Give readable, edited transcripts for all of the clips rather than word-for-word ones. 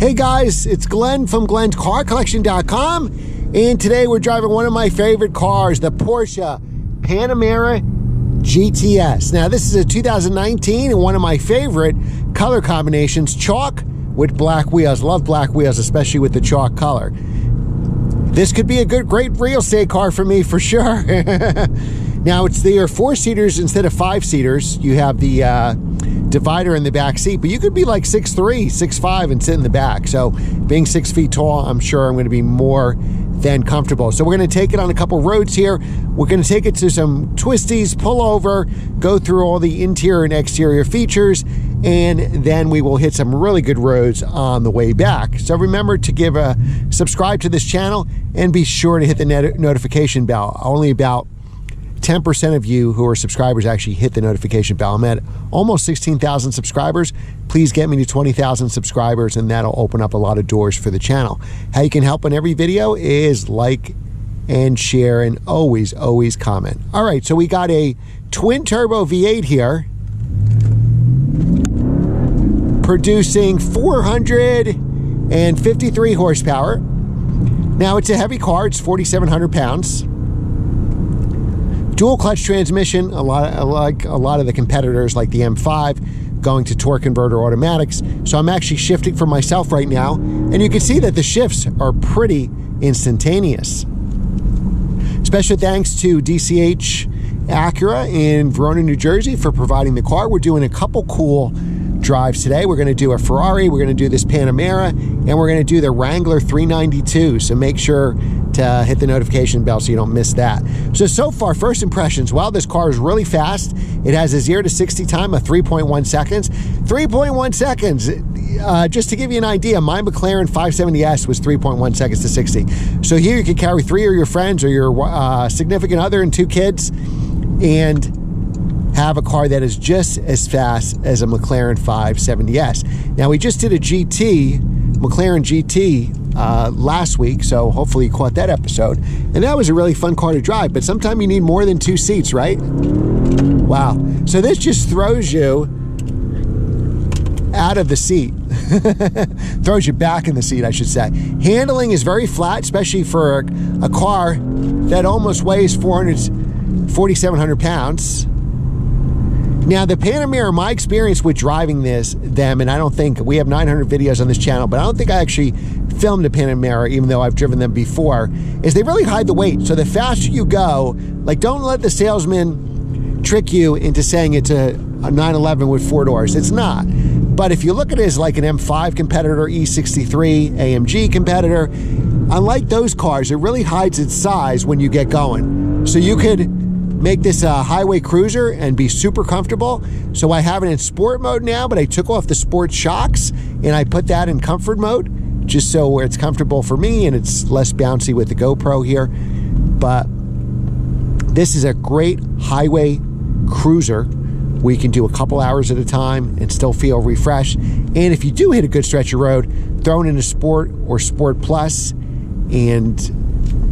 Hey guys, it's Glenn from Glenn'sCarCollection.com, and today we're driving one of my favorite cars, the Porsche Panamera GTS. Now this is a 2019 and one of my favorite color combinations, chalk with black wheels. Love black wheels, especially with the chalk color. This could be a great real estate car for me for sure. Now there are 4-seaters instead of 5-seaters. You have the divider in the back seat, but you could be like 6'3", 6'5", and sit in the back. So being 6 feet tall, I'm sure I'm going to be more than comfortable. So we're going to take it on a couple roads here. We're going to take it to some twisties, pull over, go through all the interior and exterior features, and then we will hit some really good roads on the way back. So remember to subscribe to this channel and be sure to hit the notification bell. Only about 10% of you who are subscribers actually hit the notification bell. I'm at almost 16,000 subscribers. Please get me to 20,000 subscribers, and that'll open up a lot of doors for the channel. How you can help on every video is like and share, and always comment. All right, so we got a twin turbo V8 here, producing 453 horsepower. Now it's a heavy car, it's 4,700 pounds. Dual clutch transmission, like a lot of the competitors like the M5, going to torque converter automatics. So I'm actually shifting for myself right now, and you can see that the shifts are pretty instantaneous. Special thanks to DCH Acura in Verona, New Jersey for providing the car. We're doing a couple cool drives today. We're going to do a Ferrari, we're going to do this Panamera, and we're going to do the Wrangler 392. So make sure to hit the notification bell so you don't miss that. So far, first impressions, well, this car is really fast. It has a 0 to 60 time of 3.1 seconds. 3.1 seconds. Just to give you an idea, my McLaren 570S was 3.1 seconds to 60. So here you could carry 3 of your friends or your significant other and 2 kids and have a car that is just as fast as a McLaren 570S. Now, we just did a McLaren GT last week, so hopefully you caught that episode. And that was a really fun car to drive, but sometimes you need more than 2 seats, right? Wow. So this just throws you out of the seat. Throws you back in the seat, I should say. Handling is very flat, especially for a car that almost weighs 4,700 pounds. Now, the Panamera, my experience with driving them, and I don't think, we have 900 videos on this channel, but I don't think I actually filmed a Panamera, even though I've driven them before, is they really hide the weight. So the faster you go, like, don't let the salesman trick you into saying it's a 911 with 4 doors. It's not. But if you look at it as like an M5 competitor, E63, AMG competitor, unlike those cars, it really hides its size when you get going. So you could make this a highway cruiser and be super comfortable. So I have it in sport mode now, but I took off the sport shocks and I put that in comfort mode just so it's comfortable for me and it's less bouncy with the GoPro here. But this is a great highway cruiser. We can do a couple hours at a time and still feel refreshed. And if you do hit a good stretch of road, throw it into Sport or Sport Plus, and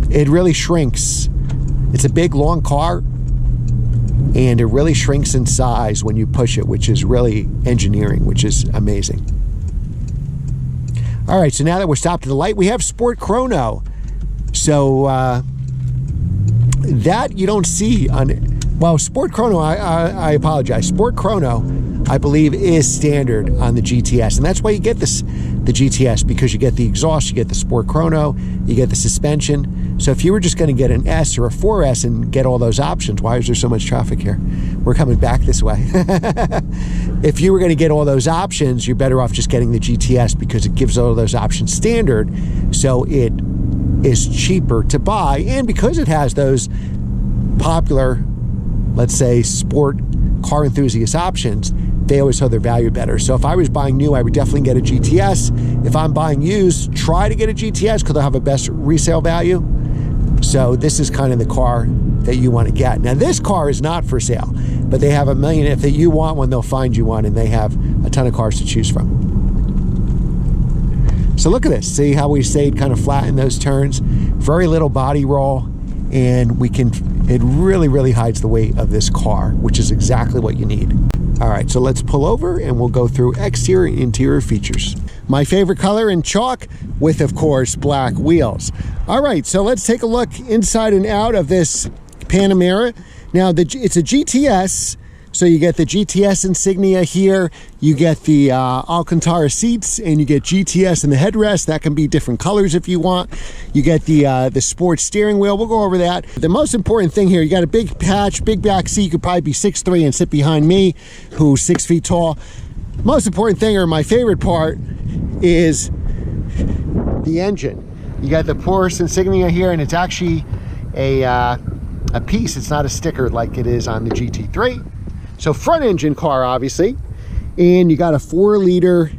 it really shrinks. It's a big, long car, and it really shrinks in size when you push it, which is really engineering, which is amazing. All right, so now that we're stopped at the light, we have Sport Chrono. So that you don't see on, well, Sport Chrono, I apologize. Sport Chrono, I believe, is standard on the GTS, and that's why you get the GTS, because you get the exhaust, you get the Sport Chrono, you get the suspension. So if you were just going to get an S or a 4S and get all those options, why is there so much traffic here? We're coming back this way. If you were going to get all those options, you're better off just getting the GTS because it gives all those options standard, so it is cheaper to buy, and because it has those popular, let's say, sport car enthusiast options, they always hold their value better. So if I was buying new, I would definitely get a GTS. If I'm buying used, try to get a GTS because they'll have a best resale value. So this is kind of the car that you want to get. Now this car is not for sale, but they have a million. If you want one, they'll find you one, and they have a ton of cars to choose from. So look at this. See how we stayed kind of flat in those turns? Very little body roll, and it really hides the weight of this car, which is exactly what you need. All right, so let's pull over and we'll go through exterior and interior features. My favorite color in chalk with, of course, black wheels. All right, so let's take a look inside and out of this Panamera. Now, it's a GTS, so you get the GTS insignia here. You get the Alcantara seats, and you get GTS in the headrest. That can be different colors if you want. You get the sports steering wheel. We'll go over that. The most important thing here, you got a big hatch, big back seat. You could probably be 6'3" and sit behind me, who's 6 feet tall. Most important thing, or my favorite part, is the engine. You got the Porsche insignia here, and it's actually a piece. It's not a sticker like it is on the GT3. So front engine car, obviously, and you got a 4-liter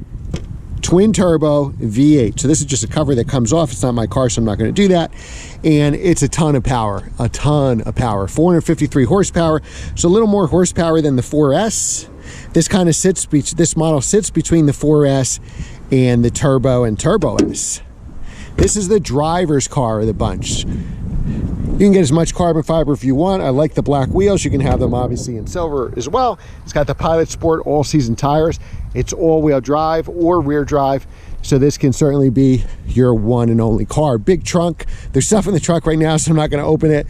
twin turbo V8. So this is just a cover that comes off. It's not my car, so I'm not going to do that. And it's a ton of power, 453 horsepower. So a little more horsepower than the 4S. This kind of sits, this model sits between the 4S and the Turbo and Turbo S. This is the driver's car of the bunch. You can get as much carbon fiber if you want. I like the black wheels. You can have them obviously in silver as well. It's got the Pilot Sport all-season tires. It's all-wheel drive or rear drive. So this can certainly be your one and only car. Big trunk. There's stuff in the trunk right now, so I'm not going to open it.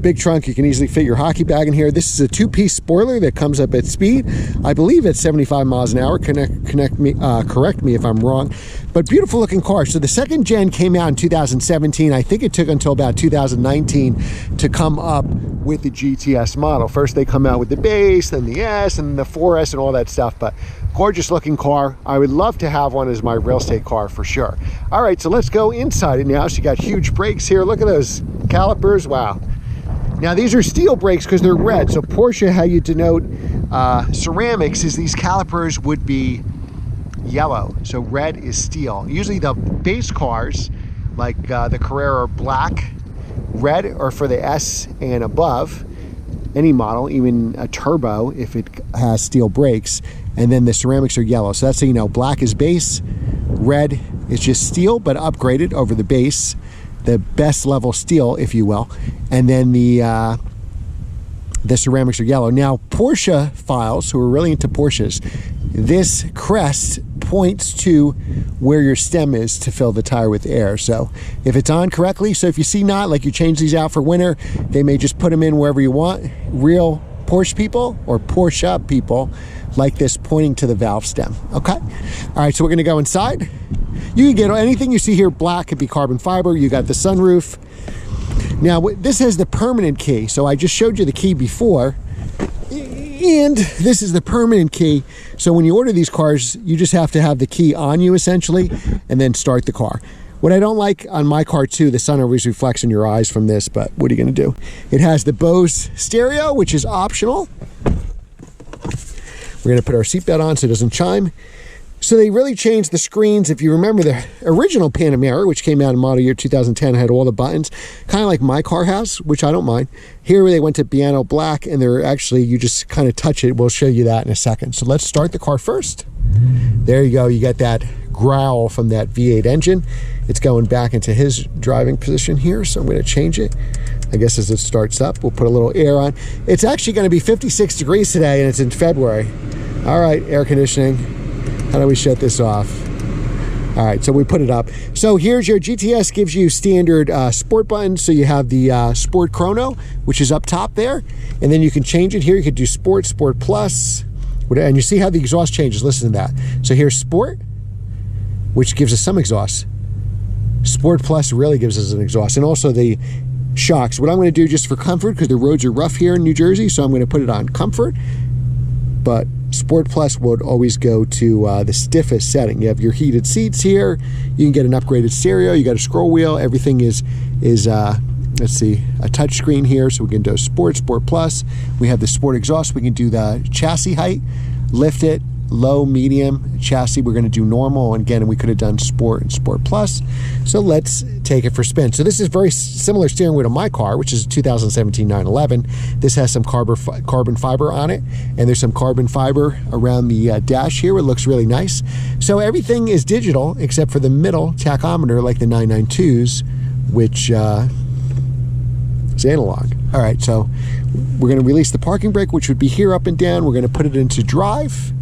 Big trunk. You can easily fit your hockey bag in here. This is a 2-piece spoiler that comes up at speed. I believe it's 75 miles an hour. Correct me if I'm wrong. But beautiful looking car. So the second gen came out in 2017. I think it took until about 2019 to come up with the GTS model. First they come out with the base, then the S, and the 4S and all that stuff. But gorgeous looking car. I would love to have one as my real estate car for sure. All right, so let's go inside it now. So you got huge brakes here. Look at those calipers. Wow. Now these are steel brakes because they're red. So Porsche, how you denote ceramics is these calipers would be yellow. So red is steel. Usually the base cars like the Carrera are black. Red are for the S and above. Any model, even a turbo, if it has steel brakes, and then the ceramics are yellow. So that's how you know black is base, red is just steel, but upgraded over the base, the best level steel, if you will, and then the ceramics are yellow. Now, Porsche files, who are really into Porsches, this crest points to where your stem is to fill the tire with air. So if it's on correctly, so if you see not, like you change these out for winter, they may just put them in wherever you want. Real Porsche people or Porsche people like this pointing to the valve stem. Okay. All right, so we're gonna go inside. You can get anything you see here black, could be carbon fiber. You got the sunroof. Now this has the permanent key. So I just showed you the key before, and this is the permanent key. So when you order these cars, you just have to have the key on you essentially, and then start the car. What I don't like on my car too, the sun always reflects in your eyes from this, but what are you gonna do? It has the Bose stereo, which is optional. We're gonna put our seatbelt on so it doesn't chime. So they really changed the screens. If you remember the original Panamera, which came out in model year 2010, had all the buttons, kind of like my car has, which I don't mind. Here they went to piano black, and they're actually, you just kind of touch it. We'll show you that in a second. So let's start the car first. There you go. You get that growl from that V8 engine. It's going back into his driving position here, so I'm going to change it. I guess as it starts up, we'll put a little air on. It's actually going to be 56 degrees today, and it's in February. All right, air conditioning. How do we shut this off? All right, so we put it up. So here's your GTS, gives you standard sport buttons. So you have the Sport Chrono, which is up top there. And then you can change it here. You could do Sport, Sport Plus. And you see how the exhaust changes. Listen to that. So here's Sport, which gives us some exhaust. Sport Plus really gives us an exhaust. And also the shocks. What I'm going to do just for comfort, because the roads are rough here in New Jersey, so I'm going to put it on comfort. But Sport Plus would always go to the stiffest setting. You have your heated seats here. You can get an upgraded stereo. You got a scroll wheel. Everything is let's see, a touch screen here. So we can do Sport, Sport Plus. We have the Sport exhaust. We can do the chassis height, lift it, low, medium, chassis. We're going to do normal. And again, we could have done Sport and Sport Plus. So let's take it for a spin. So this is very similar steering wheel to my car, which is a 2017 911. This has some carbon fiber on it, and there's some carbon fiber around the dash here. It looks really nice. So everything is digital except for the middle tachometer, like the 992s, which is analog. All right, so we're going to release the parking brake, which would be here up and down. We're going to put it into drive.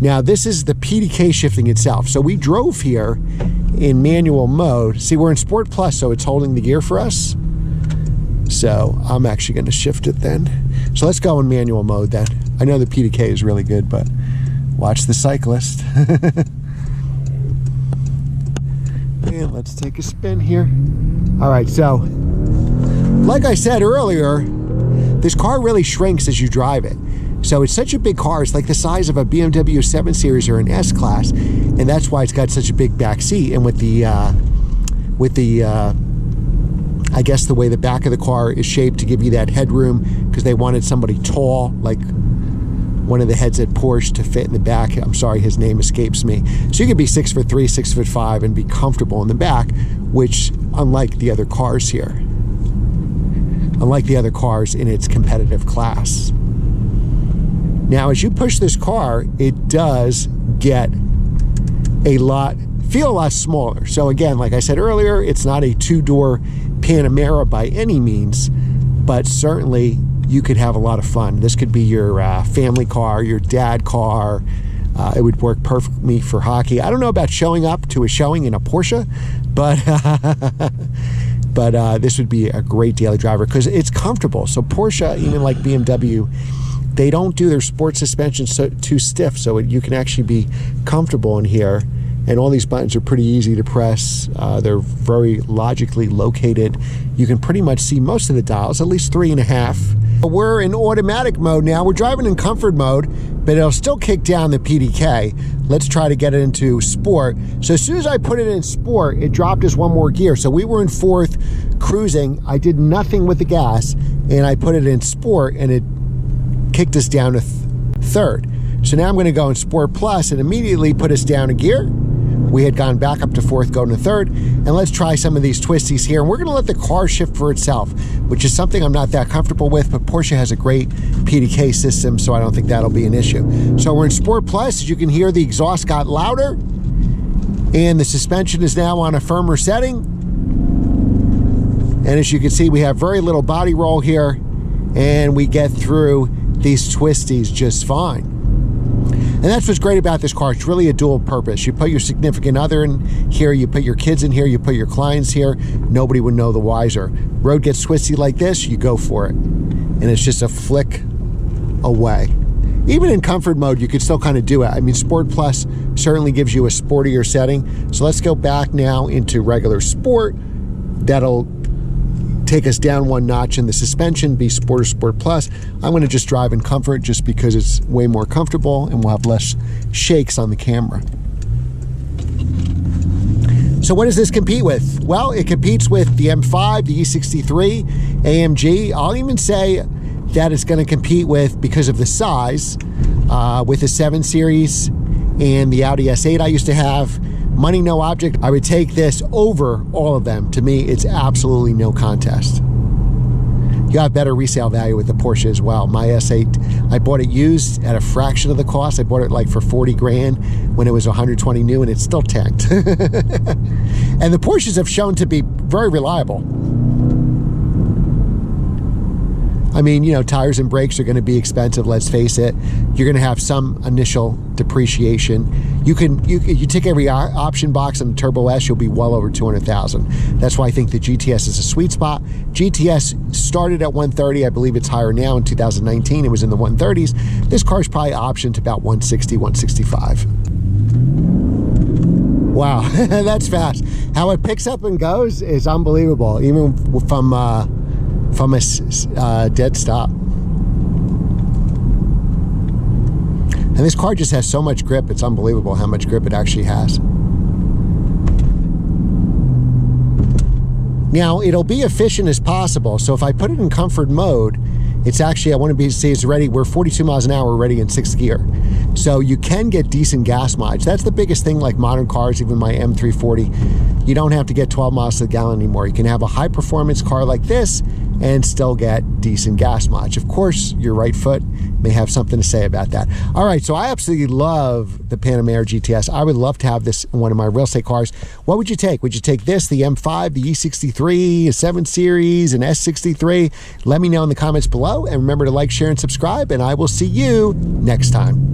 Now this is the PDK shifting itself. So we drove here in manual mode. See, we're in Sport Plus, so it's holding the gear for us. So I'm actually going to shift it then. So let's go in manual mode then. I know the PDK is really good, but watch the cyclist. And let's take a spin here. All right, so like I said earlier, this car really shrinks as you drive it. So it's such a big car. It's like the size of a BMW 7 Series or an S-Class, and that's why it's got such a big back seat. And with the I guess the way the back of the car is shaped to give you that headroom, because they wanted somebody tall, like one of the heads at Porsche, to fit in the back. I'm sorry, his name escapes me. So you could be 6'3", 6'5", and be comfortable in the back, which unlike the other cars here, unlike the other cars in its competitive class. Now, as you push this car, it does get feel a lot smaller. So again, like I said earlier, it's not a two-door Panamera by any means, but certainly you could have a lot of fun. This could be your family car, your dad car. It would work perfectly for hockey. I don't know about showing up to a showing in a Porsche, but this would be a great daily driver because it's comfortable. So Porsche, even like BMW, they don't do their sport suspension too stiff, so you can actually be comfortable in here. And all these buttons are pretty easy to press. They're very logically located. You can pretty much see most of the dials, at least 3.5. We're in automatic mode now. We're driving in comfort mode, but it'll still kick down the PDK. Let's try to get it into sport. So as soon as I put it in sport, it dropped us one more gear. So we were in 4th cruising. I did nothing with the gas, and I put it in sport, and it kicked us down to 3rd. So now I'm going to go in Sport Plus and immediately put us down a gear. We had gone back up to 4th, going to 3rd, and let's try some of these twisties here. And we're going to let the car shift for itself, which is something I'm not that comfortable with, but Porsche has a great PDK system, so I don't think that'll be an issue. So we're in Sport Plus. As you can hear, the exhaust got louder, and the suspension is now on a firmer setting. And as you can see, we have very little body roll here, and we get through these twisties just fine. And that's what's great about this car. It's really a dual purpose. You put your significant other in here, you put your kids in here, you put your clients here, nobody would know the wiser. Road gets twisty like this, you go for it. And it's just a flick away. Even in comfort mode, you could still kind of do it. I mean, Sport Plus certainly gives you a sportier setting. So let's go back now into regular sport. That'll take us down one notch in the suspension, be Sport or Sport Plus. I'm going to just drive in comfort just because it's way more comfortable and we'll have less shakes on the camera. So what does this compete with? Well, it competes with the M5, the E63, AMG. I'll even say that it's going to compete with, because of the size, with the 7 Series and the Audi S8 I used to have. Money, no object. I would take this over all of them. To me, it's absolutely no contest. You have better resale value with the Porsche as well. My S8, I bought it used at a fraction of the cost. I bought it like for 40 grand when it was 120 new, and it's still tanked. And the Porsches have shown to be very reliable. I mean, you know, tires and brakes are going to be expensive, let's face it. You're going to have some initial depreciation. You tick every option box on the Turbo S, you'll be well over 200,000. That's why I think the GTS is a sweet spot. GTS started at 130. I believe it's higher now. In 2019, it was in the 130s. This car's probably optioned to about 160, 165. Wow, that's fast. How it picks up and goes is unbelievable, even from a dead stop. And this car just has so much grip, it's unbelievable how much grip it actually has. Now, it'll be efficient as possible, so if I put it in comfort mode, it's actually, I want to say it's ready, we're 42 miles an hour ready in 6th gear. So you can get decent gas mileage. That's the biggest thing, like modern cars, even my M340. You don't have to get 12 miles to the gallon anymore. You can have a high performance car like this and still get decent gas mileage. Of course, your right foot may have something to say about that. All right, so I absolutely love the Panamera GTS. I would love to have this in one of my real estate cars. What would you take? Would you take this, the M5, the E63, a 7 Series, an S63? Let me know in the comments below, and remember to like, share, and subscribe, and I will see you next time.